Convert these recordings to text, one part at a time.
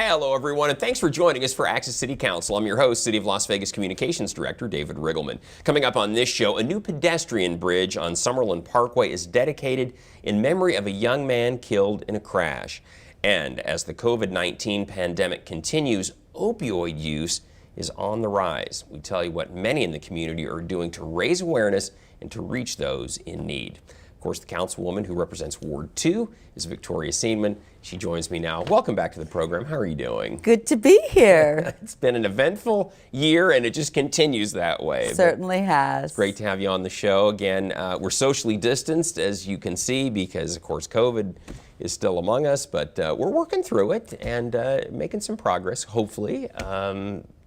Hello, everyone, and thanks for joining us for Access City Council. I'm your host, City of Las Vegas Communications Director David Riggleman. Coming up on this show, a new pedestrian bridge on Summerlin Parkway is dedicated in memory of a young man killed in a crash. And as the COVID-19 pandemic continues, opioid use is on the rise. We tell you what many in the community are doing to raise awareness and to reach those in need. Of course, the councilwoman who represents Ward 2 is Victoria Seaman. She joins me now. Welcome back to the program. How are you doing? Good to be here. It's been an eventful year, and it just continues that way. Certainly has. Great to have you on the show. Again, we're socially distanced, as you can see, because, of course, COVID is still among us, but we're working through it and making some progress, hopefully.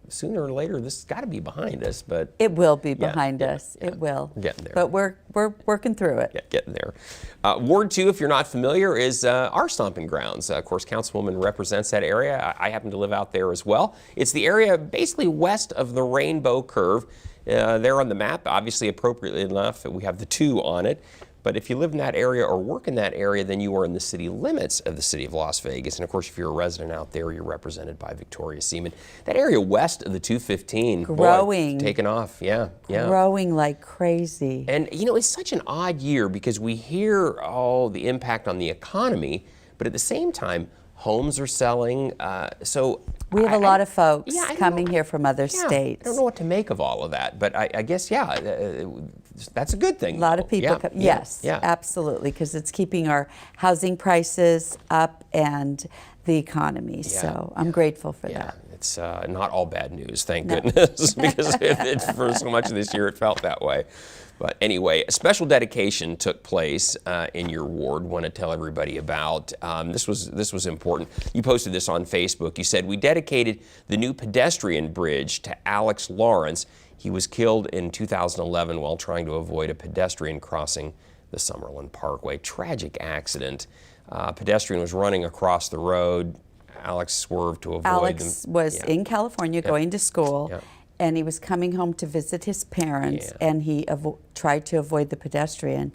Sooner or later, this has got to be behind us, but it will be behind us. It will. We're getting there. But we're working through it. Yeah, getting there. Ward 2, if you're not familiar, is our stomping grounds. Of course, Councilwoman represents that area. I happen to live out there as well. It's the area basically west of the Rainbow Curve. There on the map, obviously appropriately enough, we have the 2 on it. But if you live in that area or work in that area, then you are in the city limits of the city of Las Vegas. And of course, if you're a resident out there, you're represented by Victoria Seaman. That area west of the 215, growing, boy, taking off, yeah. Growing like crazy. And you know, it's such an odd year because we hear the impact on the economy, but at the same time, homes are selling. So we have a lot of folks coming here from other states. I don't know what to make of all of that, but I guess, that's a good thing. A lot of people come. Yes, absolutely, because it's keeping our housing prices up and the economy. So I'm grateful for that. It's not all bad news, thank goodness, because for so much of this year it felt that way. But anyway, a special dedication took place in your ward. Want to tell everybody about. This was important. You posted this on Facebook. You said, we dedicated the new pedestrian bridge to Alex Lawrence. He was killed in 2011 while trying to avoid a pedestrian crossing the Summerlin Parkway. Tragic accident. Pedestrian was running across the road. Alex swerved to avoid them. Alex was in California going to school. And he was coming home to visit his parents, and he tried to avoid the pedestrian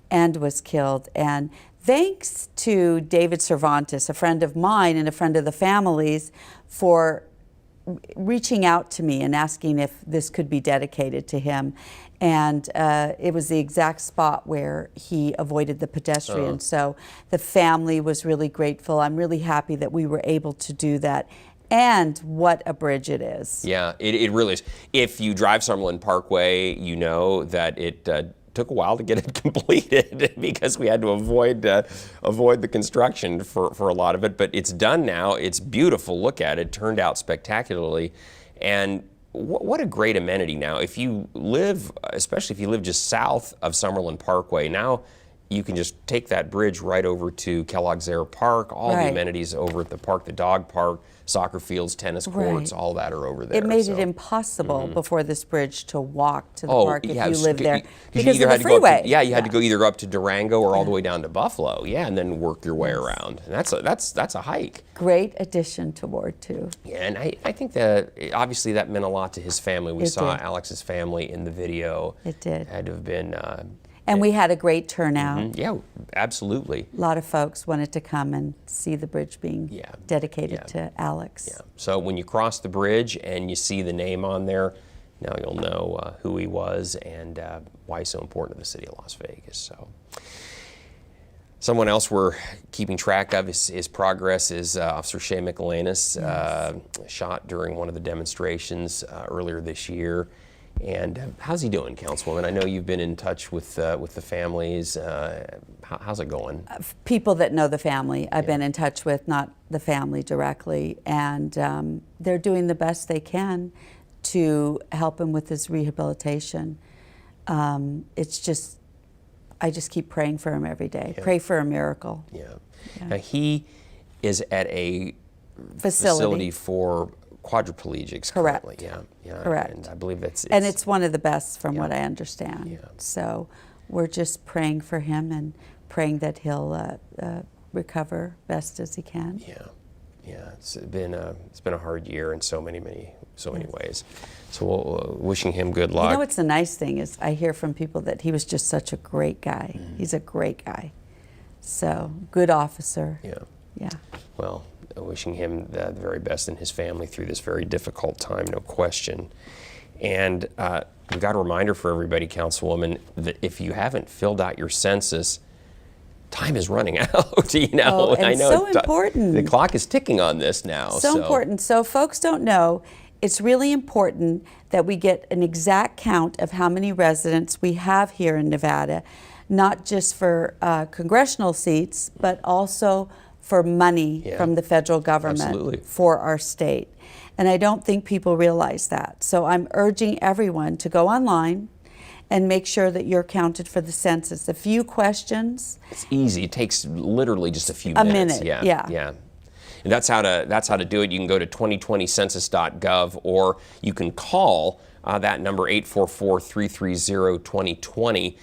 and was killed. And thanks to David Cervantes, a friend of mine and a friend of the family's, for reaching out to me and asking if this could be dedicated to him. And it was the exact spot where he avoided the pedestrian. So the family was really grateful. I'm really happy that we were able to do that. And what a bridge it is. Yeah, it really is. If you drive Summerlin Parkway, you know that it took a while to get it completed because we had to avoid the construction for a lot of it. But it's done now. It's beautiful. Look at it. Turned out spectacularly. And what a great amenity now. If you live, especially if you live just south of Summerlin Parkway, now you can just take that bridge right over to Kellogg's Air Park, all the amenities over at the park, the dog park, soccer fields, tennis courts, all that are over there. It made it impossible before this bridge to walk to the park if you live there because you of the freeway. You had to go either up to Durango or all the way down to Buffalo, and then work your way around. And that's a hike. Great addition to Ward 2. Yeah, and I think that obviously that meant a lot to his family. We saw Alex's family in the video. It did. Had to have been. And we had a great turnout. Yeah, absolutely. A lot of folks wanted to come and see the bridge being dedicated to Alex. Yeah. So when you cross the bridge and you see the name on there, now you'll know who he was and why he's so important to the city of Las Vegas. So, someone else we're keeping track of his progress is Officer Shea Michelanis, shot during one of the demonstrations earlier this year. And how's he doing, Councilwoman? I know you've been in touch with the families. How's it going? People that know the family, I've been in touch with, not the family directly, and they're doing the best they can to help him with his rehabilitation. It's just, I just keep praying for him every day. Pray for a miracle. Now he is at a facility for quadriplegics currently. Correct. And I believe it's one of the best from what I understand. So we're just praying for him and praying that he'll recover best as he can. It's been a hard year in so many ways. So wishing him good luck. You know what's the nice thing is I hear from people that he was just such a great guy. He's a great guy. So good officer. Well, wishing him the very best and his family through this very difficult time, no question. And we've got a reminder for everybody, Councilwoman, that if you haven't filled out your census, time is running out. And I know so important. The clock is ticking on this now. So important. So folks don't know, it's really important that we get an exact count of how many residents we have here in Nevada, not just for congressional seats, but also for money from the federal government for our state. And I don't think people realize that. So I'm urging everyone to go online and make sure that you're counted for the census. A few questions. It's easy. It takes literally just a few minutes. A minute, yeah. And that's how to do it. You can go to 2020census.gov, or you can call that number 844-330-2020.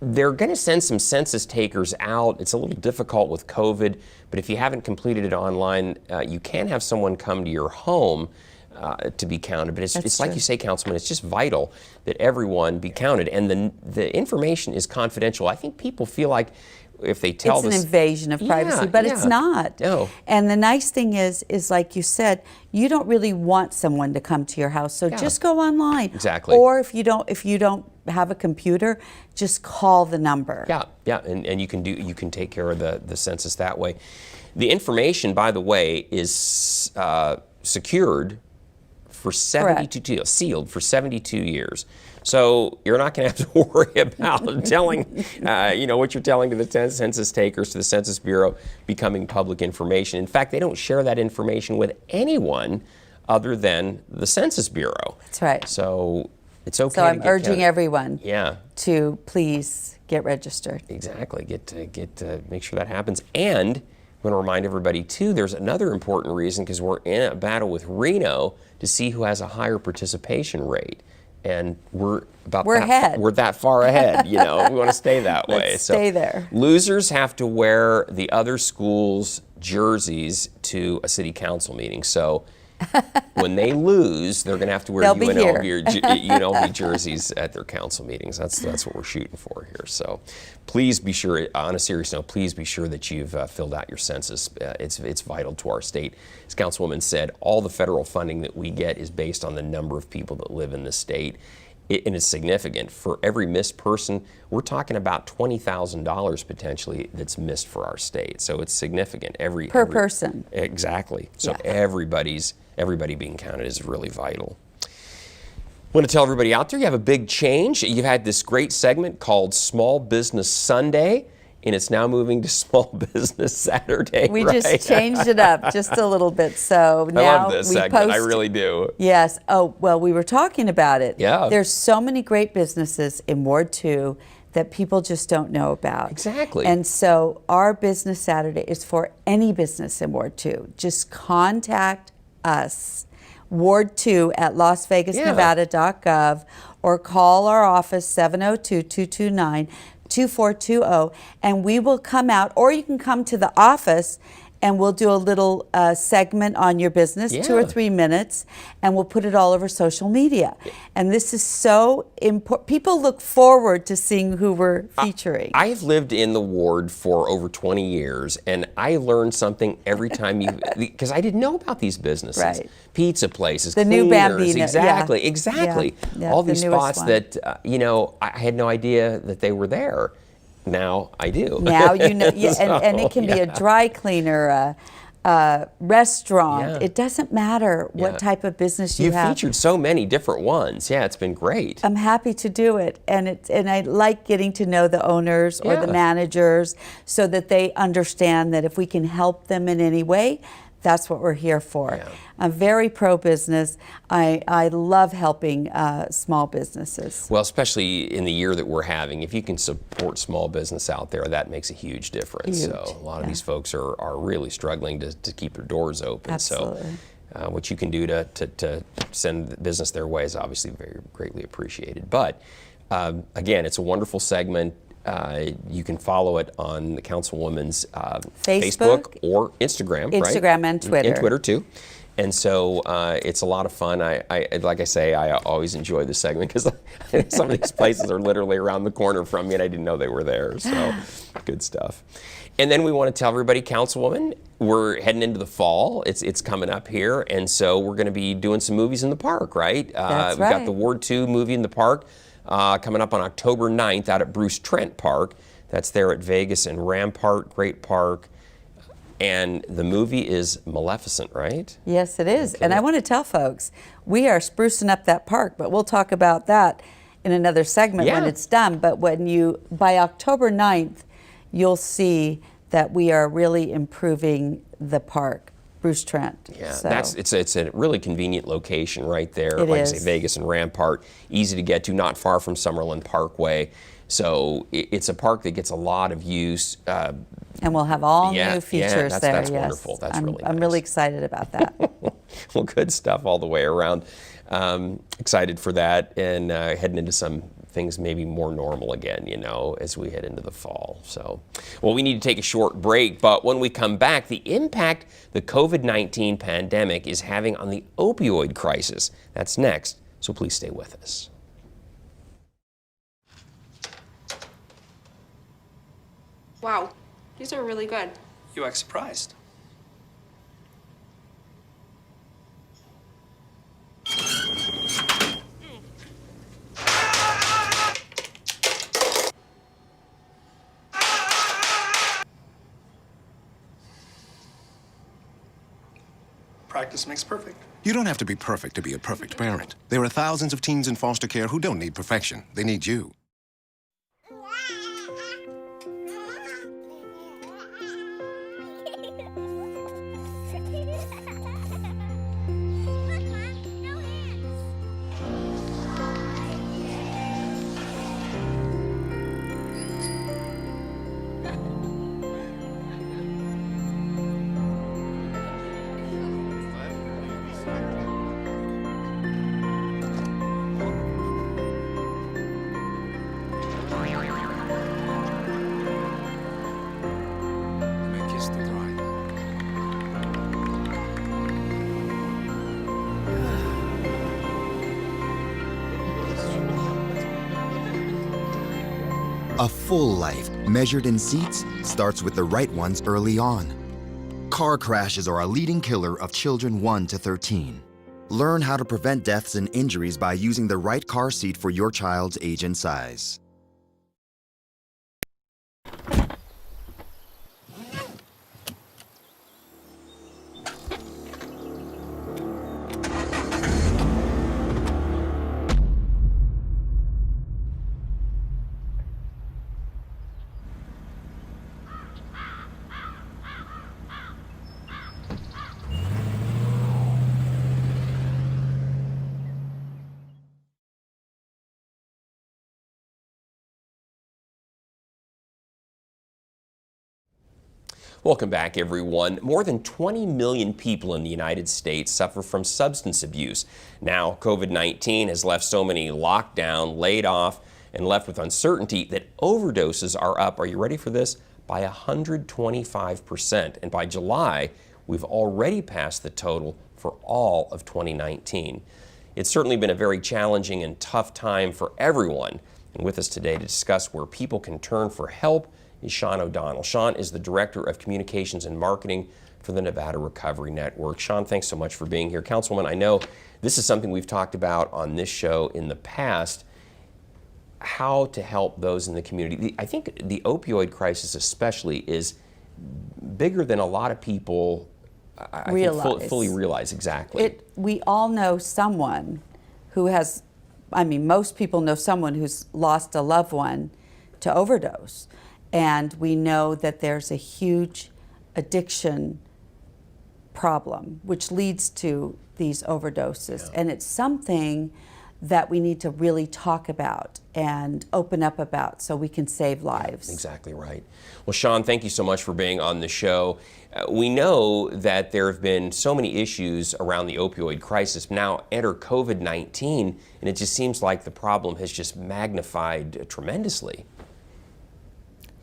They're going to send some census takers out. It's a little difficult with COVID, but if you haven't completed it online, you can have someone come to your home to be counted. But it's like you say, Councilman, it's just vital that everyone be counted. And the information is confidential. I think people feel like if they tell it's an invasion of privacy, but it's not. No. And the nice thing is like you said, you don't really want someone to come to your house, so just go online. Exactly. Or if you don't have a computer, just call the number. Yeah, and you can take care of the census that way. The information, by the way, is secured for 72 years, sealed for 72 years. So you're not going to have to worry about telling, what you're telling to the census takers, to the Census Bureau, becoming public information. In fact, they don't share that information with anyone other than the Census Bureau. That's right. So it's okay. So I'm urging everyone to please get registered. Exactly. Get to make sure that happens. And I'm going to remind everybody too, there's another important reason, because we're in a battle with Reno to see who has a higher participation rate. And we're that far ahead. We want to stay that way. Let's stay there. Losers have to wear the other school's jerseys to a city council meeting. So when they lose, they're going to have to wear UNLV jerseys at their council meetings. That's what we're shooting for here. So please be sure, on a serious note, please be sure that you've filled out your census. It's vital to our state. As Councilwoman said, all the federal funding that we get is based on the number of people that live in the state. And it's significant. For every missed person, we're talking about $20,000 potentially that's missed for our state. So it's significant. Every person. Exactly. So everybody being counted is really vital. I want to tell everybody out there, you have a big change. You've had this great segment called Small Business Sunday, and it's now moving to Small Business Saturday. We just changed it up just a little bit. So now I love this segment. I really do. Yes. Oh, well, we were talking about it. Yeah. There's so many great businesses in Ward 2 that people just don't know about. Exactly. And so our Business Saturday is for any business in Ward 2. Just contact us, Ward 2 at lasvegasnevada.gov, or call our office 702-229-2420, and we will come out, or you can come to the office and we'll do a little segment on your business, 2 or 3 minutes, and we'll put it all over social media. And this is so important. People look forward to seeing who we're featuring. I've lived in the ward for over 20 years, and I learn something every time because I didn't know about these businesses. Right. Pizza places, the cleaners, new Bambina. Exactly. Yeah, all these spots one. that, I had no idea that they were there. Now I do. Now you know, and it can be a dry cleaner, a restaurant. Yeah. It doesn't matter what type of business you have. You've featured so many different ones. Yeah, it's been great. I'm happy to do it, and I like getting to know the owners or the managers so that they understand that if we can help them in any way, that's what we're here for. Yeah. I'm very pro-business. I love helping small businesses. Well, especially in the year that we're having, if you can support small business out there, that makes a huge difference. Huge. So a lot of these folks are really struggling to keep their doors open. Absolutely. So what you can do to send the business their way is obviously very greatly appreciated. But again, it's a wonderful segment. You can follow it on the Councilwoman's Facebook or Instagram, right? Instagram and Twitter. And Twitter too. And so it's a lot of fun. I like I say, I always enjoy this segment because some of these places are literally around the corner from me, and I didn't know they were there. So good stuff. And then we want to tell everybody, Councilwoman, we're heading into the fall. It's coming up here, and so we're going to be doing some movies in the park, right? That's We've got right. the Ward 2 movie in the park coming up on October 9th out at Bruce Trent Park. That's there at Vegas and Rampart, great park. And the movie is Maleficent, right? Yes, it is. And I want to tell folks, we are sprucing up that park, but we'll talk about that in another segment when it's done. But by October 9th, you'll see that we are really improving the park, Bruce Trent. Yeah, so. it's a really convenient location right there. It like is. I say, Vegas and Rampart, easy to get to, not far from Summerlin Parkway. So it's a park that gets a lot of use. And we'll have all new features there. That's yes. wonderful. That's I'm, really I'm nice. really excited about that. Well, good stuff all the way around. Excited for that, and heading into some things maybe more normal again, as we head into the fall. So, well, we need to take a short break, but when we come back, the impact the COVID-19 pandemic is having on the opioid crisis. That's next, so please stay with us. Wow, these are really good. You act surprised. Practice makes perfect. You don't have to be perfect to be a perfect parent. There are thousands of teens in foster care who don't need perfection. They need you. A full life, measured in seats, starts with the right ones early on. Car crashes are a leading killer of children 1 to 13. Learn how to prevent deaths and injuries by using the right car seat for your child's age and size. Welcome back, everyone. More than 20 million people in the United States suffer from substance abuse. Now, COVID-19 has left so many locked down, laid off, and left with uncertainty that overdoses are up, are you ready for this, by 125%. And by July, we've already passed the total for all of 2019. It's certainly been a very challenging and tough time for everyone. And with us today to discuss where people can turn for help is Sean O'Donnell. Sean is the Director of Communications and Marketing for the Nevada Recovery Network. Sean, thanks so much for being here. Councilwoman, I know this is something we've talked about on this show in the past, how to help those in the community. I think the opioid crisis especially is bigger than a lot of people fully realize. Exactly. We all know someone who has, most people know someone who's lost a loved one to overdose. And we know that there's a huge addiction problem, which leads to these overdoses. Yeah. And it's something that we need to really talk about and open up about so we can save lives. Exactly right. Well, Sean, thank you so much for being on the show. We know that there have been so many issues around the opioid crisis. Now enter COVID-19, and it just seems like the problem has just magnified tremendously.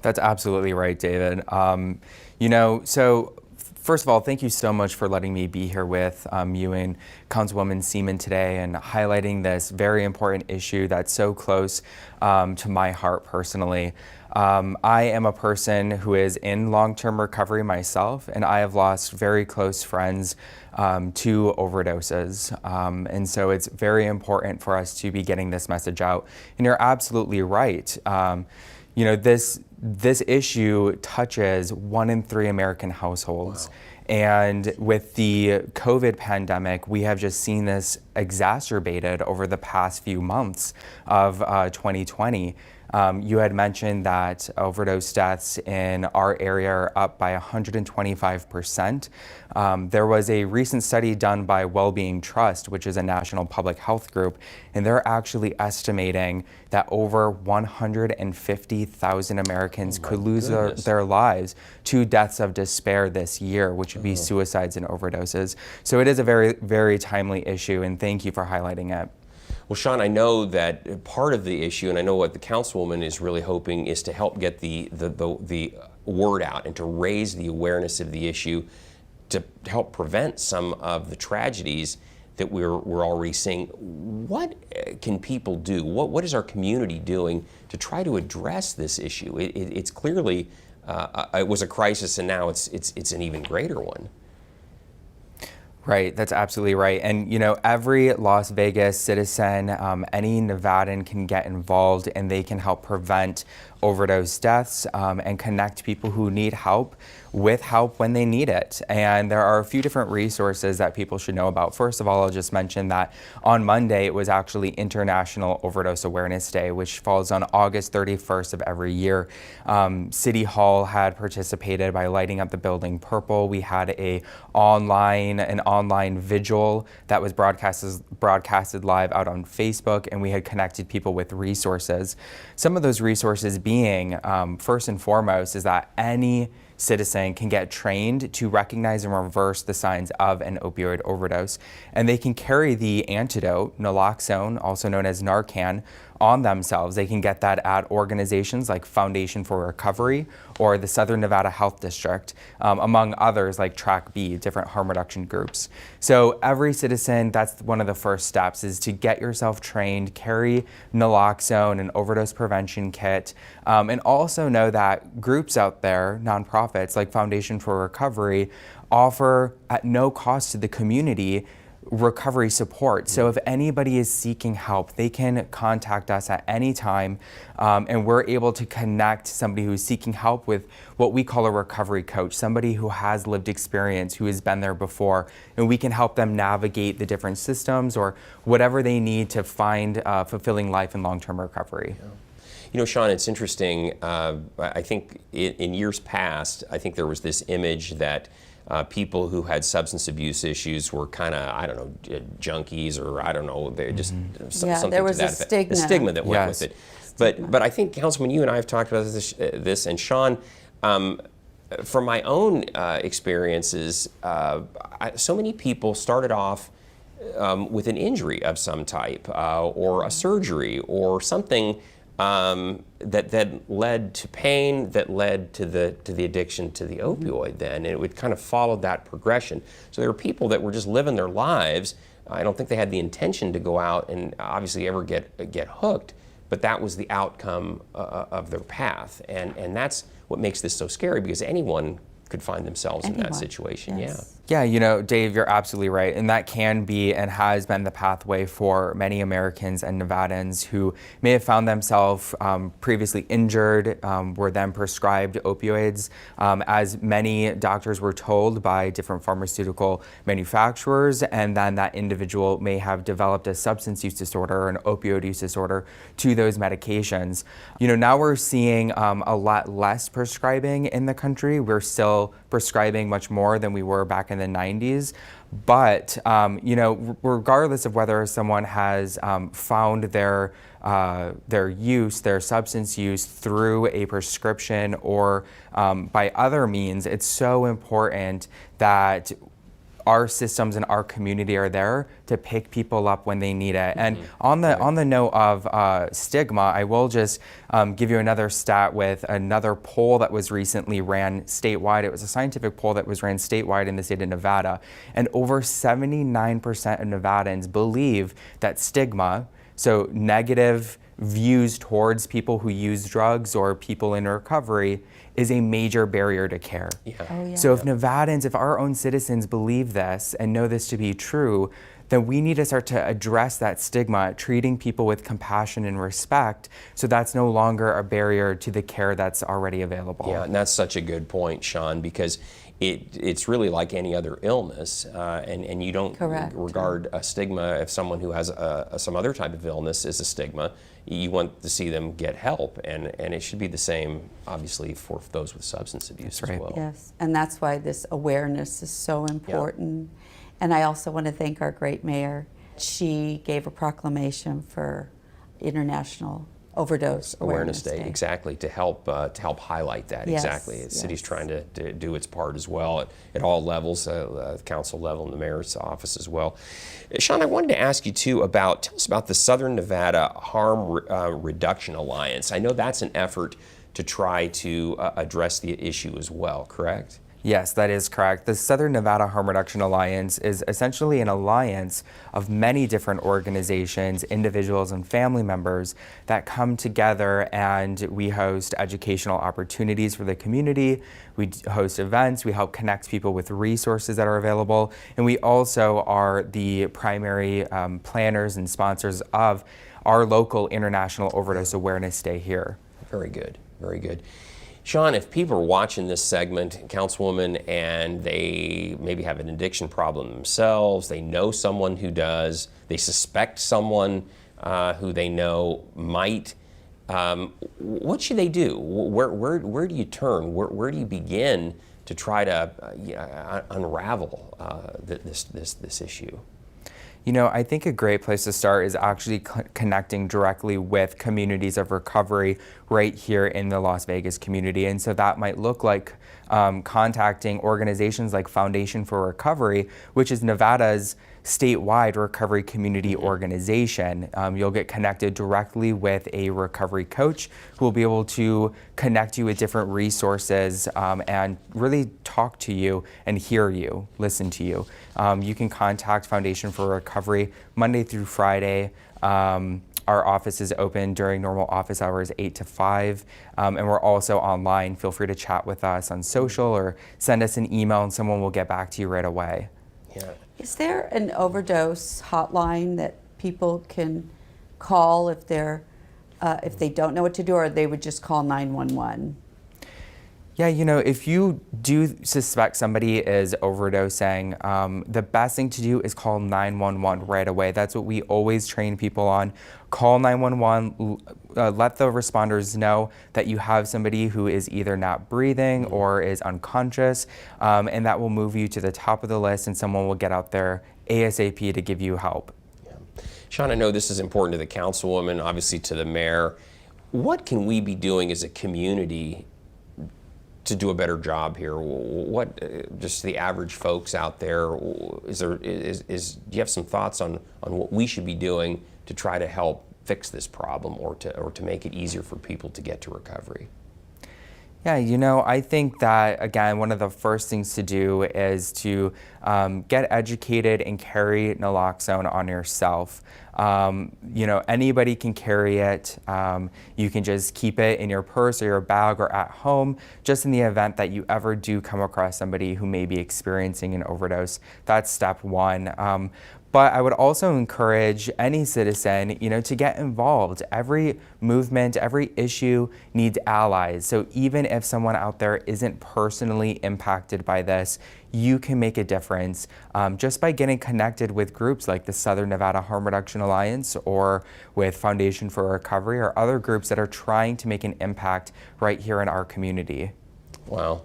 That's absolutely right, David. So First of all, thank you so much for letting me be here with you and Councilwoman Seaman today and highlighting this very important issue that's so close to my heart personally. I am a person who is in long-term recovery myself, and I have lost very close friends to overdoses. And so it's very important for us to be getting this message out. And you're absolutely right. You know, this issue touches 1 in 3 American households. Wow. And with the COVID pandemic, we have just seen this exacerbated over the past few months of 2020. You had mentioned that overdose deaths in our area are up by 125%. There was a recent study done by Wellbeing Trust, which is a national public health group, and they're actually estimating that over 150,000 Americans could lose their lives to deaths of despair this year, which would be suicides and overdoses. So it is a very, very timely issue, and thank you for highlighting it. Well, Sean, I know that part of the issue, and I know what the councilwoman is really hoping, is to help get the word out and to raise the awareness of the issue to help prevent some of the tragedies that we're already seeing. What can people do? What is our community doing to try to address this issue? It's clearly it was a crisis, and now it's an even greater one. Right, that's absolutely right. And you know, every Las Vegas citizen, any Nevadan can get involved, and they can help prevent overdose deaths and connect people who need help with help when they need it. And there are a few different resources that people should know about. First of all, I'll just mention that on Monday, it was actually International Overdose Awareness Day, which falls on August 31st of every year. City Hall had participated by lighting up the building purple. We had an online vigil that was broadcasted live out on Facebook, and we had connected people with resources. Some of those resources being, first and foremost, is that any citizen can get trained to recognize and reverse the signs of an opioid overdose, and they can carry the antidote, naloxone, also known as Narcan, on themselves. They can get that at organizations like Foundation for Recovery or the Southern Nevada Health District, among others like Track B, different harm reduction groups. So every citizen, that's one of the first steps, is to get yourself trained, carry naloxone, an overdose prevention kit, and also know that groups out there, nonprofits like Foundation for Recovery, offer at no cost to the community recovery support. So if anybody is seeking help, they can contact us at any time, and we're able to connect somebody who's seeking help with what we call a recovery coach, somebody who has lived experience, who has been there before, and we can help them navigate the different systems or whatever they need to find fulfilling life in long-term recovery. Yeah. You know, Sean, it's interesting. I think in years past, I think there was this image that people who had substance abuse issues were kind of, I don't know, junkies, or I don't know, they're just something there was to that a stigma. The stigma that went Yes. with it. But I think, Councilman, you and I have talked about this, and Sean, from my own experiences, so many people started off with an injury of some type, or a surgery, or something that led to pain, that led to the addiction to the opioid then, and it would kind of follow that progression. So there were people that were just living their lives. I don't think they had the intention to go out and obviously ever get hooked, but that was the outcome of their path, and that's what makes this so scary, because anyone could find themselves in that situation. Yes. Yeah, you know, Dave, you're absolutely right. And that can be and has been the pathway for many Americans and Nevadans who may have found themselves previously injured, were then prescribed opioids, as many doctors were told by different pharmaceutical manufacturers, and then that individual may have developed a substance use disorder or an opioid use disorder to those medications. You know, now we're seeing a lot less prescribing in the country. We're still prescribing much more than we were back in the 90s. But, you know, regardless of whether someone has found their substance use through a prescription or by other means, it's so important that our systems and our community are there to pick people up when they need it. And on the note of stigma, I will just give you another stat with another poll that was recently ran statewide. It was a scientific poll that was ran statewide in the state of Nevada, and over 79% of Nevadans believe that stigma, so negative views towards people who use drugs or people in recovery, is a major barrier to care. So if Nevadans, if our own citizens believe this and know this to be true, then we need to start to address that stigma, treating people with compassion and respect, so that's no longer a barrier to the care that's already available. Yeah, and that's such a good point, Sean, because it's really like any other illness, and you don't regard a stigma if someone who has some other type of illness is a stigma. You want to see them get help, and it should be the same, obviously, for those with substance abuse as well. Yes, and that's why this awareness is so important. And I also want to thank our great mayor. She gave a proclamation for International Overdose Awareness Day. Exactly, to help highlight that. Yes, exactly. The city's trying to do its part as well at all levels, council level and the mayor's office as well. Sean, I wanted to ask you too about, tell us about the Southern Nevada Harm Reduction Alliance. I know that's an effort to try to address the issue as well, correct? Yes, that is correct. The Southern Nevada Harm Reduction Alliance is essentially an alliance of many different organizations, individuals, and family members that come together, and we host educational opportunities for the community. We host events. We help connect people with resources that are available. And we also are the primary planners and sponsors of our local International Overdose Awareness Day here. Very good. Very good. Sean, if people are watching this segment, Councilwoman, and they maybe have an addiction problem themselves, they know someone who does, they suspect someone who they know might, what should they do? Where do you turn? Where do you begin to try to unravel this issue? You know, I think a great place to start is actually connecting directly with communities of recovery right here in the Las Vegas community. And so that might look like contacting organizations like Foundation for Recovery, which is Nevada's statewide recovery community organization. You'll get connected directly with a recovery coach who will be able to connect you with different resources and really talk to you and hear you, listen to you. You can contact Foundation for Recovery Monday through Friday. Our office is open during normal office hours, 8 to 5, and we're also online. Feel free to chat with us on social or send us an email and someone will get back to you right away. Yeah. Is there an overdose hotline that people can call if they don't know what to do, or they would just call 911? Yeah, you know, if you do suspect somebody is overdosing, the best thing to do is call 911 right away. That's what we always train people on. Call 911, let the responders know that you have somebody who is either not breathing or is unconscious, and that will move you to the top of the list and someone will get out there ASAP to give you help. Yeah. Sean, I know this is important to the councilwoman, obviously to the mayor. What can we be doing as a community to do a better job here? What, just the average folks out there, do you have some thoughts on what we should be doing to try to help fix this problem or to make it easier for people to get to recovery? Yeah, you know, I think that, again, one of the first things to do is to get educated and carry naloxone on yourself. You know, anybody can carry it. You can just keep it in your purse or your bag or at home, just in the event that you ever do come across somebody who may be experiencing an overdose. That's step one. But I would also encourage any citizen, you know, to get involved. Every movement, every issue needs allies. So even if someone out there isn't personally impacted by this, you can make a difference just by getting connected with groups like the Southern Nevada Harm Reduction Alliance or with Foundation for Recovery or other groups that are trying to make an impact right here in our community. Wow.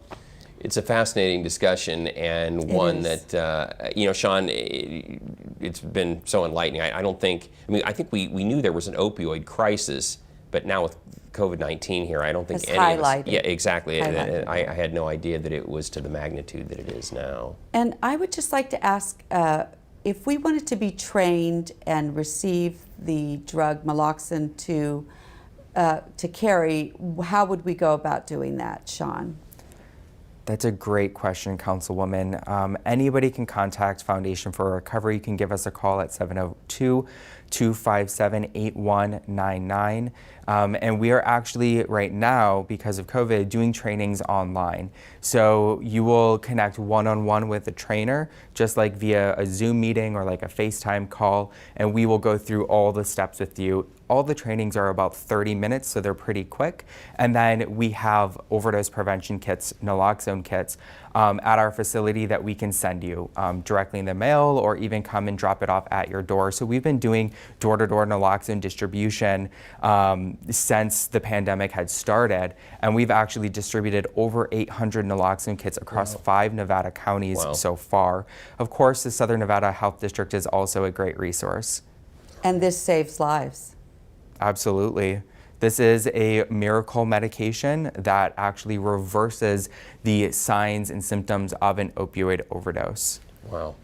It's a fascinating discussion and one that, you know, Sean, it's been so enlightening. I think we knew there was an opioid crisis, but now with COVID-19 here. I don't think Has any of us. highlighted. Yeah, exactly. Highlighted. I had no idea that it was to the magnitude that it is now. And I would just like to ask, if we wanted to be trained and receive the drug naloxone to carry, how would we go about doing that, Sean? That's a great question, Councilwoman. Anybody can contact Foundation for Recovery. You can give us a call at 702-257-8199. And we are actually right now, because of COVID, doing trainings online. So you will connect one-on-one with a trainer, just like via a Zoom meeting or like a FaceTime call, and we will go through all the steps with you. All the trainings are about 30 minutes, so they're pretty quick. And then we have overdose prevention kits, naloxone kits, at our facility that we can send you directly in the mail or even come and drop it off at your door. So we've been doing door-to-door naloxone distribution since the pandemic had started, and we've actually distributed over 800 naloxone kits across 5 Nevada counties so far. Of course, the Southern Nevada Health District is also a great resource. And this saves lives. Absolutely. This is a miracle medication that actually reverses the signs and symptoms of an opioid overdose. Wow.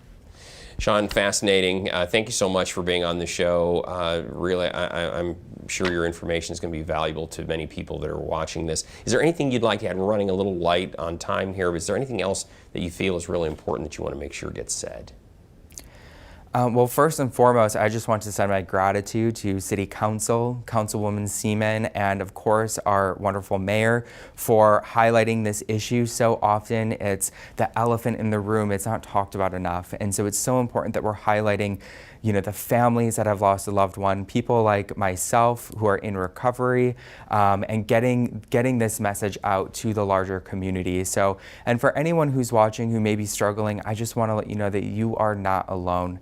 Sean, fascinating. Thank you so much for being on the show. Really, I'm sure your information is going to be valuable to many people that are watching this. Is there anything you'd like to add? We're running a little light on time here, but is there anything else that you feel is really important that you want to make sure gets said? Well, first and foremost, I just want to send my gratitude to City Council, Councilwoman Seaman, and of course our wonderful mayor for highlighting this issue so often. It's the elephant in the room. It's not talked about enough. And so it's so important that we're highlighting, you know, the families that have lost a loved one, people like myself who are in recovery, and getting this message out to the larger community. So, and for anyone who's watching who may be struggling, I just want to let you know that you are not alone.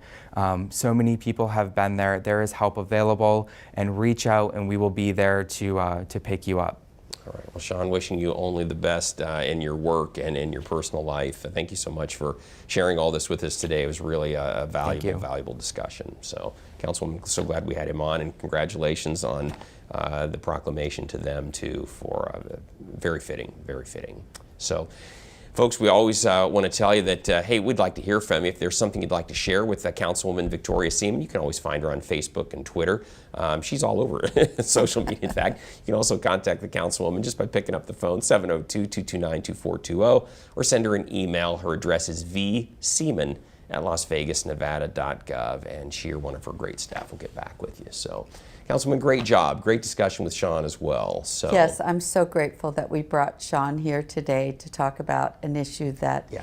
So many people have been there. There is help available, and reach out and we will be there to pick you up. All right. Well, Sean, wishing you only the best in your work and in your personal life. Thank you so much for sharing all this with us today. It was really a valuable discussion. So, Councilwoman, so glad we had him on, and congratulations on the proclamation to them too for very fitting, very fitting. So, folks, we always want to tell you that, hey, we'd like to hear from you. If there's something you'd like to share with Councilwoman Victoria Seaman, you can always find her on Facebook and Twitter. She's all over social media, in fact. You can also contact the Councilwoman just by picking up the phone, 702-229-2420, or send her an email. Her address is vseaman@lasvegasnevada.gov, and she or one of her great staff will get back with you. So, Councilman, great job. Great discussion with Sean as well. So Yes, I'm so grateful that we brought Sean here today to talk about an issue that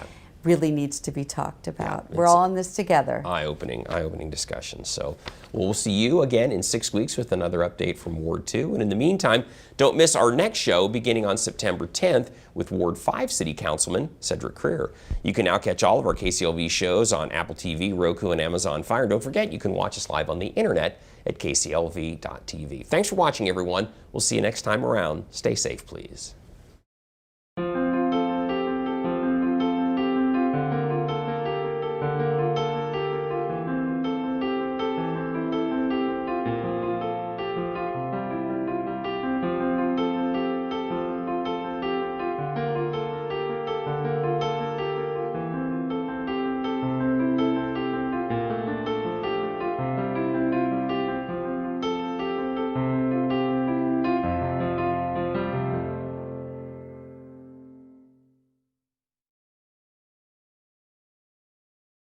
really needs to be talked about. We're all in this together. Eye-opening discussion. So we'll see you again in 6 weeks with another update from Ward 2. And in the meantime, don't miss our next show beginning on September 10th with Ward 5 City Councilman Cedric Creer. You can now catch all of our KCLV shows on Apple TV, Roku, and Amazon Fire. And don't forget, you can watch us live on the internet at kclv.tv. Thanks for watching, everyone. We'll see you next time around. Stay safe, please.